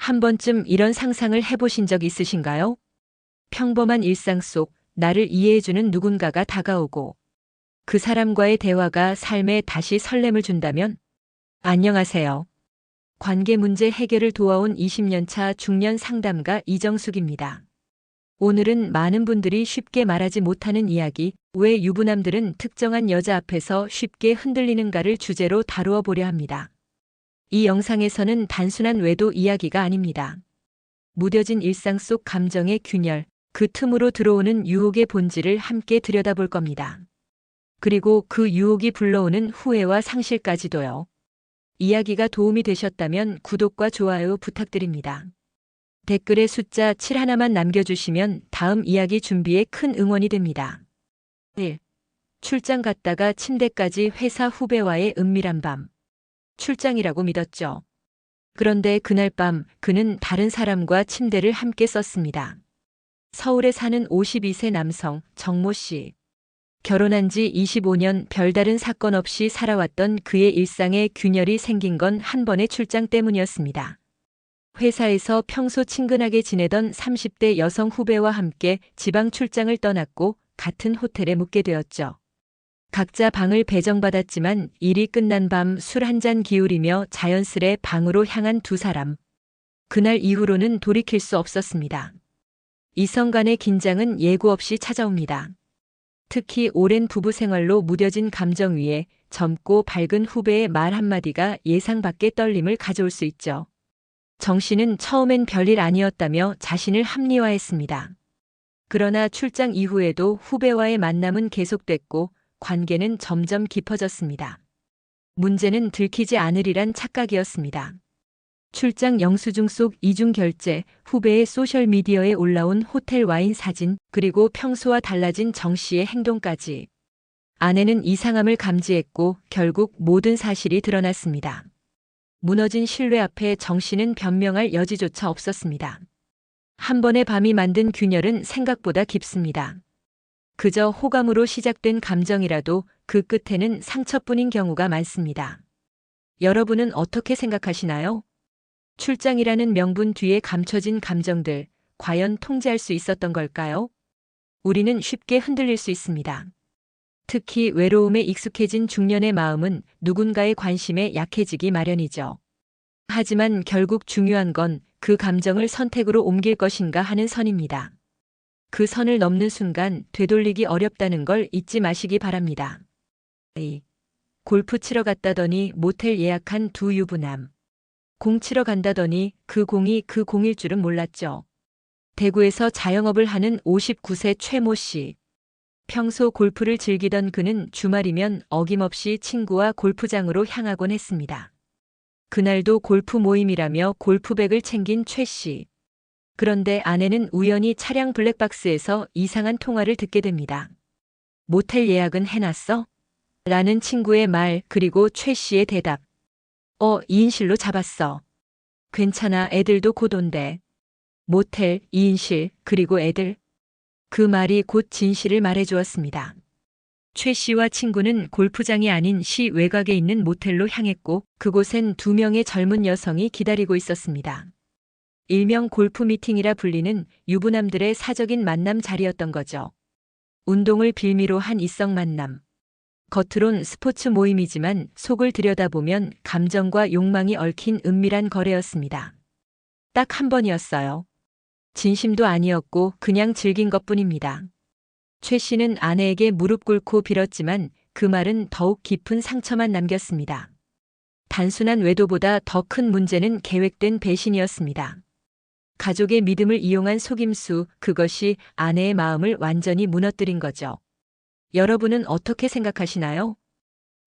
한 번쯤 이런 상상을 해보신 적 있으신가요? 평범한 일상 속 나를 이해해주는 누군가가 다가오고 그 사람과의 대화가 삶에 다시 설렘을 준다면? 안녕하세요. 관계 문제 해결을 도와온 20년 차 중년 상담가 이정숙입니다. 오늘은 많은 분들이 쉽게 말하지 못하는 이야기, 왜 유부남들은 특정한 여자 앞에서 쉽게 흔들리는가를 주제로 다루어 보려 합니다. 이 영상에서는 단순한 외도 이야기가 아닙니다. 무뎌진 일상 속 감정의 균열, 그 틈으로 들어오는 유혹의 본질을 함께 들여다볼 겁니다. 그리고 그 유혹이 불러오는 후회와 상실까지도요. 이야기가 도움이 되셨다면 구독과 좋아요 부탁드립니다. 댓글에 숫자 7 하나만 남겨주시면 다음 이야기 준비에 큰 응원이 됩니다. 1. 출장 갔다가 침대까지 회사 후배와의 은밀한 밤. 출장이라고 믿었죠. 그런데 그날 밤 그는 다른 사람과 침대를 함께 썼습니다. 서울에 사는 52세 남성 정모 씨. 결혼한 지 25년 별다른 사건 없이 살아왔던 그의 일상에 균열이 생긴 건 한 번의 출장 때문이었습니다. 회사에서 평소 친근하게 지내던 30대 여성 후배와 함께 지방 출장을 떠났고 같은 호텔에 묵게 되었죠. 각자 방을 배정받았지만 일이 끝난 밤 술 한 잔 기울이며 자연스레 방으로 향한 두 사람. 그날 이후로는 돌이킬 수 없었습니다. 이성 간의 긴장은 예고 없이 찾아옵니다. 특히 오랜 부부 생활로 무뎌진 감정 위에 젊고 밝은 후배의 말 한마디가 예상 밖의 떨림을 가져올 수 있죠. 정 씨는 처음엔 별일 아니었다며 자신을 합리화했습니다. 그러나 출장 이후에도 후배와의 만남은 계속됐고 관계는 점점 깊어졌습니다. 문제는 들키지 않으리란 착각이었습니다. 출장 영수증 속 이중 결제, 후배의 소셜미디어에 올라온 호텔 와인 사진, 그리고 평소와 달라진 정 씨의 행동까지. 아내는 이상함을 감지했고 결국 모든 사실이 드러났습니다. 무너진 신뢰 앞에 정 씨는 변명할 여지조차 없었습니다. 한 번의 밤이 만든 균열은 생각보다 깊습니다. 그저 호감으로 시작된 감정이라도 그 끝에는 상처뿐인 경우가 많습니다. 여러분은 어떻게 생각하시나요? 출장이라는 명분 뒤에 감춰진 감정들, 과연 통제할 수 있었던 걸까요? 우리는 쉽게 흔들릴 수 있습니다. 특히 외로움에 익숙해진 중년의 마음은 누군가의 관심에 약해지기 마련이죠. 하지만 결국 중요한 건 그 감정을 선택으로 옮길 것인가 하는 선입니다. 그 선을 넘는 순간 되돌리기 어렵다는 걸 잊지 마시기 바랍니다. 2. 골프 치러 갔다더니 모텔 예약한 두 유부남. 공 치러 간다더니 그 공이 그 공일 줄은 몰랐죠. 대구에서 자영업을 하는 59세 최모 씨. 평소 골프를 즐기던 그는 주말이면 어김없이 친구와 골프장으로 향하곤 했습니다. 그날도 골프 모임이라며 골프백을 챙긴 최 씨. 그런데 아내는 우연히 차량 블랙박스에서 이상한 통화를 듣게 됩니다. 모텔 예약은 해놨어? 라는 친구의 말, 그리고 최 씨의 대답. 2인실로 잡았어. 괜찮아, 애들도 곧 온대. 모텔, 2인실, 그리고 애들. 그 말이 곧 진실을 말해주었습니다. 최 씨와 친구는 골프장이 아닌 시 외곽에 있는 모텔로 향했고 그곳엔 두 명의 젊은 여성이 기다리고 있었습니다. 일명 골프 미팅이라 불리는 유부남들의 사적인 만남 자리였던 거죠. 운동을 빌미로 한 이성 만남. 겉으론 스포츠 모임이지만 속을 들여다보면 감정과 욕망이 얽힌 은밀한 거래였습니다. 딱 한 번이었어요. 진심도 아니었고 그냥 즐긴 것뿐입니다. 최 씨는 아내에게 무릎 꿇고 빌었지만 그 말은 더욱 깊은 상처만 남겼습니다. 단순한 외도보다 더 큰 문제는 계획된 배신이었습니다. 가족의 믿음을 이용한 속임수, 그것이 아내의 마음을 완전히 무너뜨린 거죠. 여러분은 어떻게 생각하시나요?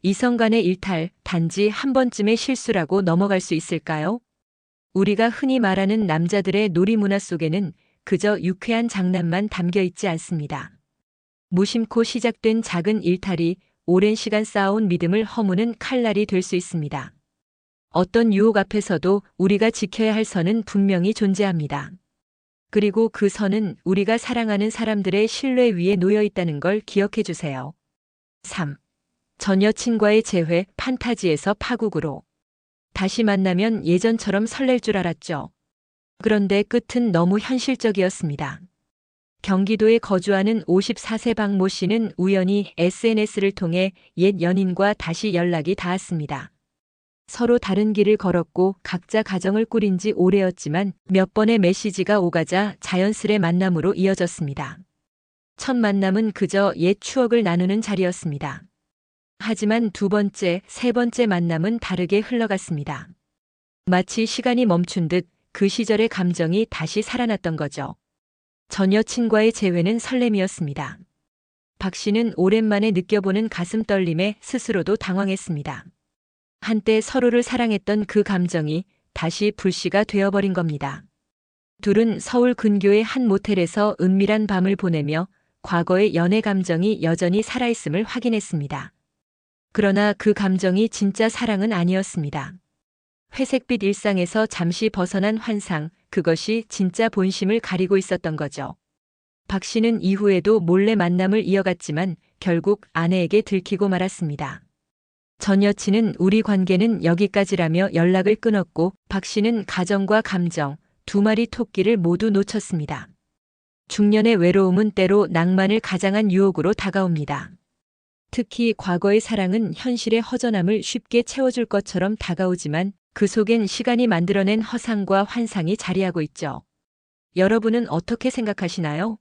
이성 간의 일탈, 단지 한 번쯤의 실수라고 넘어갈 수 있을까요? 우리가 흔히 말하는 남자들의 놀이 문화 속에는 그저 유쾌한 장난만 담겨 있지 않습니다. 무심코 시작된 작은 일탈이 오랜 시간 쌓아온 믿음을 허무는 칼날이 될 수 있습니다. 어떤 유혹 앞에서도 우리가 지켜야 할 선은 분명히 존재합니다. 그리고 그 선은 우리가 사랑하는 사람들의 신뢰 위에 놓여 있다는 걸 기억해 주세요. 3. 전 여친과의 재회, 판타지에서 파국으로. 다시 만나면 예전처럼 설렐 줄 알았죠. 그런데 끝은 너무 현실적이었습니다. 경기도에 거주하는 54세 박모 씨는 우연히 SNS를 통해 옛 연인과 다시 연락이 닿았습니다. 서로 다른 길을 걸었고 각자 가정을 꾸린 지 오래였지만 몇 번의 메시지가 오가자 자연스레 만남으로 이어졌습니다. 첫 만남은 그저 옛 추억을 나누는 자리였습니다. 하지만 두 번째, 세 번째 만남은 다르게 흘러갔습니다. 마치 시간이 멈춘 듯 그 시절의 감정이 다시 살아났던 거죠. 전 여친과의 재회는 설렘이었습니다. 박 씨는 오랜만에 느껴보는 가슴 떨림에 스스로도 당황했습니다. 한때 서로를 사랑했던 그 감정이 다시 불씨가 되어버린 겁니다. 둘은 서울 근교의 한 모텔에서 은밀한 밤을 보내며 과거의 연애 감정이 여전히 살아있음을 확인했습니다. 그러나 그 감정이 진짜 사랑은 아니었습니다. 회색빛 일상에서 잠시 벗어난 환상, 그것이 진짜 본심을 가리고 있었던 거죠. 박 씨는 이후에도 몰래 만남을 이어갔지만 결국 아내에게 들키고 말았습니다. 전 여친은 우리 관계는 여기까지라며 연락을 끊었고 박 씨는 가정과 감정, 두 마리 토끼를 모두 놓쳤습니다. 중년의 외로움은 때로 낭만을 가장한 유혹으로 다가옵니다. 특히 과거의 사랑은 현실의 허전함을 쉽게 채워줄 것처럼 다가오지만 그 속엔 시간이 만들어낸 허상과 환상이 자리하고 있죠. 여러분은 어떻게 생각하시나요?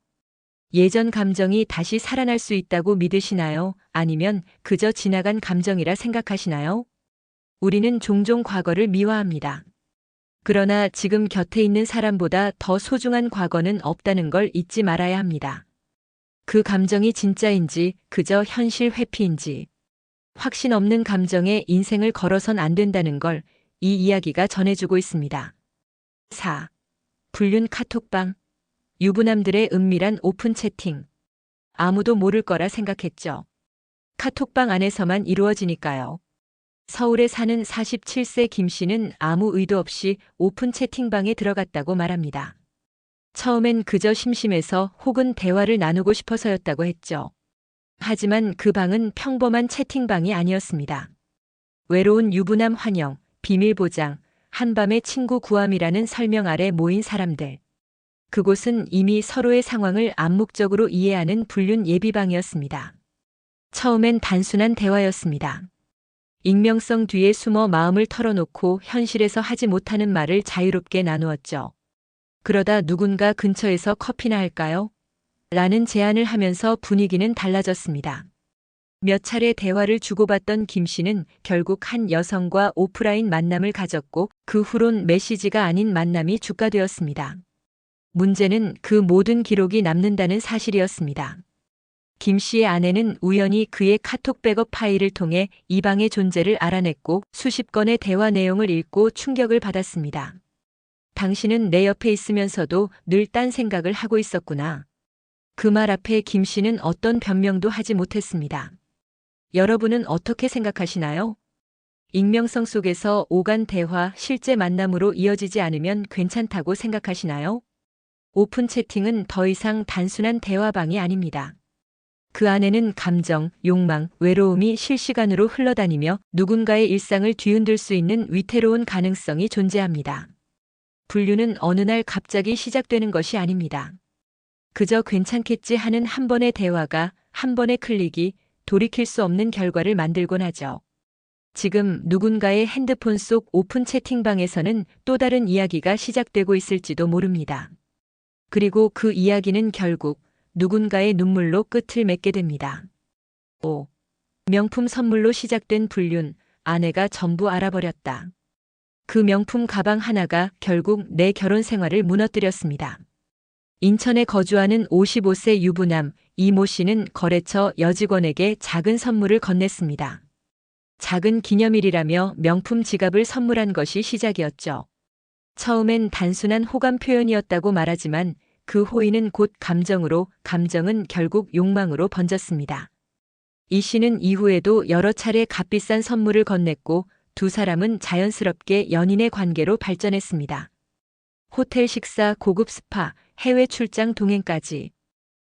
예전 감정이 다시 살아날 수 있다고 믿으시나요? 아니면 그저 지나간 감정이라 생각하시나요? 우리는 종종 과거를 미화합니다. 그러나 지금 곁에 있는 사람보다 더 소중한 과거는 없다는 걸 잊지 말아야 합니다. 그 감정이 진짜인지 그저 현실 회피인지 확신 없는 감정에 인생을 걸어선 안 된다는 걸 이 이야기가 전해주고 있습니다. 4. 불륜 카톡방. 유부남들의 은밀한 오픈 채팅. 아무도 모를 거라 생각했죠. 카톡방 안에서만 이루어지니까요. 서울에 사는 47세 김 씨는 아무 의도 없이 오픈 채팅방에 들어갔다고 말합니다. 처음엔 그저 심심해서 혹은 대화를 나누고 싶어서였다고 했죠. 하지만 그 방은 평범한 채팅방이 아니었습니다. 외로운 유부남 환영, 비밀 보장, 한밤의 친구 구함이라는 설명 아래 모인 사람들. 그곳은 이미 서로의 상황을 암묵적으로 이해하는 불륜 예비방이었습니다. 처음엔 단순한 대화였습니다. 익명성 뒤에 숨어 마음을 털어놓고 현실에서 하지 못하는 말을 자유롭게 나누었죠. 그러다 누군가 근처에서 커피나 할까요? 라는 제안을 하면서 분위기는 달라졌습니다. 몇 차례 대화를 주고받던 김 씨는 결국 한 여성과 오프라인 만남을 가졌고 그 후론 메시지가 아닌 만남이 주가되었습니다. 문제는 그 모든 기록이 남는다는 사실이었습니다. 김 씨의 아내는 우연히 그의 카톡 백업 파일을 통해 이 방의 존재를 알아냈고 수십 건의 대화 내용을 읽고 충격을 받았습니다. 당신은 내 옆에 있으면서도 늘 딴 생각을 하고 있었구나. 그 말 앞에 김 씨는 어떤 변명도 하지 못했습니다. 여러분은 어떻게 생각하시나요? 익명성 속에서 오간 대화, 실제 만남으로 이어지지 않으면 괜찮다고 생각하시나요? 오픈 채팅은 더 이상 단순한 대화방이 아닙니다. 그 안에는 감정, 욕망, 외로움이 실시간으로 흘러다니며 누군가의 일상을 뒤흔들 수 있는 위태로운 가능성이 존재합니다. 불륜은 어느 날 갑자기 시작되는 것이 아닙니다. 그저 괜찮겠지 하는 한 번의 대화가, 한 번의 클릭이 돌이킬 수 없는 결과를 만들곤 하죠. 지금 누군가의 핸드폰 속 오픈 채팅방에서는 또 다른 이야기가 시작되고 있을지도 모릅니다. 그리고 그 이야기는 결국 누군가의 눈물로 끝을 맺게 됩니다. 5. 명품 선물로 시작된 불륜, 아내가 전부 알아버렸다. 그 명품 가방 하나가 결국 내 결혼 생활을 무너뜨렸습니다. 인천에 거주하는 55세 유부남 이모 씨는 거래처 여직원에게 작은 선물을 건넸습니다. 작은 기념일이라며 명품 지갑을 선물한 것이 시작이었죠. 처음엔 단순한 호감 표현이었다고 말하지만 그 호의는 곧 감정은 결국 욕망으로 번졌습니다. 이 씨는 이후에도 여러 차례 값비싼 선물을 건넸고 두 사람은 자연스럽게 연인의 관계로 발전했습니다. 호텔 식사, 고급 스파, 해외 출장 동행까지.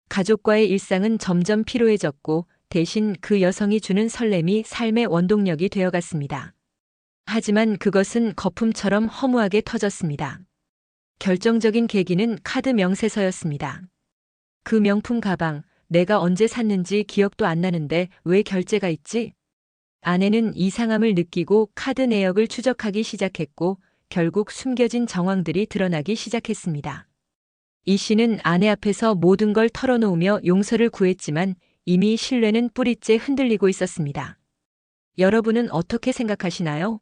가족과의 일상은 점점 피로해졌고 대신 그 여성이 주는 설렘이 삶의 원동력이 되어갔습니다. 하지만 그것은 거품처럼 허무하게 터졌습니다. 결정적인 계기는 카드 명세서였습니다. 그 명품 가방, 내가 언제 샀는지 기억도 안 나는데 왜 결제가 있지? 아내는 이상함을 느끼고 카드 내역을 추적하기 시작했고 결국 숨겨진 정황들이 드러나기 시작했습니다. 이 씨는 아내 앞에서 모든 걸 털어놓으며 용서를 구했지만 이미 신뢰는 뿌리째 흔들리고 있었습니다. 여러분은 어떻게 생각하시나요?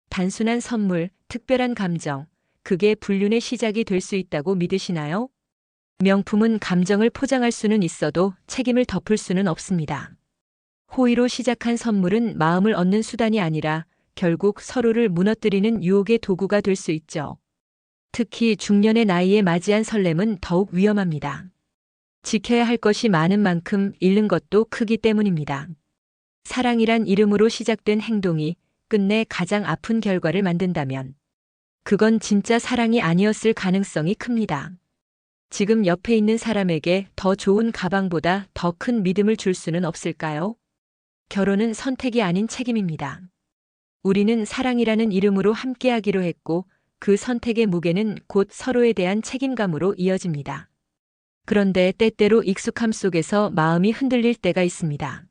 단순한 선물, 특별한 감정, 그게 불륜의 시작이 될 수 있다고 믿으시나요? 명품은 감정을 포장할 수는 있어도 책임을 덮을 수는 없습니다. 호의로 시작한 선물은 마음을 얻는 수단이 아니라 결국 서로를 무너뜨리는 유혹의 도구가 될 수 있죠. 특히 중년의 나이에 맞이한 설렘은 더욱 위험합니다. 지켜야 할 것이 많은 만큼 잃는 것도 크기 때문입니다. 사랑이란 이름으로 시작된 행동이 끝내 가장 아픈 결과를 만든다면 그건 진짜 사랑이 아니었을 가능성이 큽니다. 지금 옆에 있는 사람에게 더 좋은 가방보다 더 큰 믿음을 줄 수는 없을까요? 결혼은 선택이 아닌 책임입니다. 우리는 사랑이라는 이름으로 함께하기로 했고 그 선택의 무게는 곧 서로에 대한 책임감으로 이어집니다. 그런데 때때로 익숙함 속에서 마음이 흔들릴 때가 있습니다.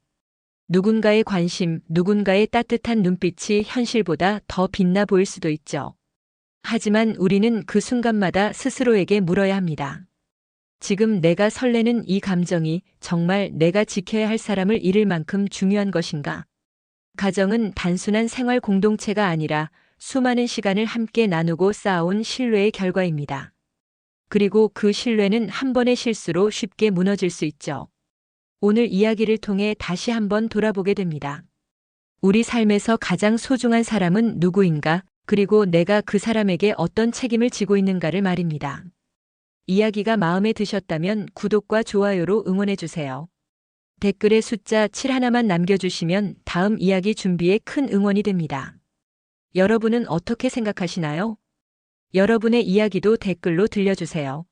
누군가의 관심, 누군가의 따뜻한 눈빛이 현실보다 더 빛나 보일 수도 있죠. 하지만 우리는 그 순간마다 스스로에게 물어야 합니다. 지금 내가 설레는 이 감정이 정말 내가 지켜야 할 사람을 잃을 만큼 중요한 것인가? 가정은 단순한 생활 공동체가 아니라 수많은 시간을 함께 나누고 쌓아온 신뢰의 결과입니다. 그리고 그 신뢰는 한 번의 실수로 쉽게 무너질 수 있죠. 오늘 이야기를 통해 다시 한번 돌아보게 됩니다. 우리 삶에서 가장 소중한 사람은 누구인가? 그리고 내가 그 사람에게 어떤 책임을 지고 있는가를 말입니다. 이야기가 마음에 드셨다면 구독과 좋아요로 응원해주세요. 댓글에 숫자 7 하나만 남겨주시면 다음 이야기 준비에 큰 응원이 됩니다. 여러분은 어떻게 생각하시나요? 여러분의 이야기도 댓글로 들려주세요.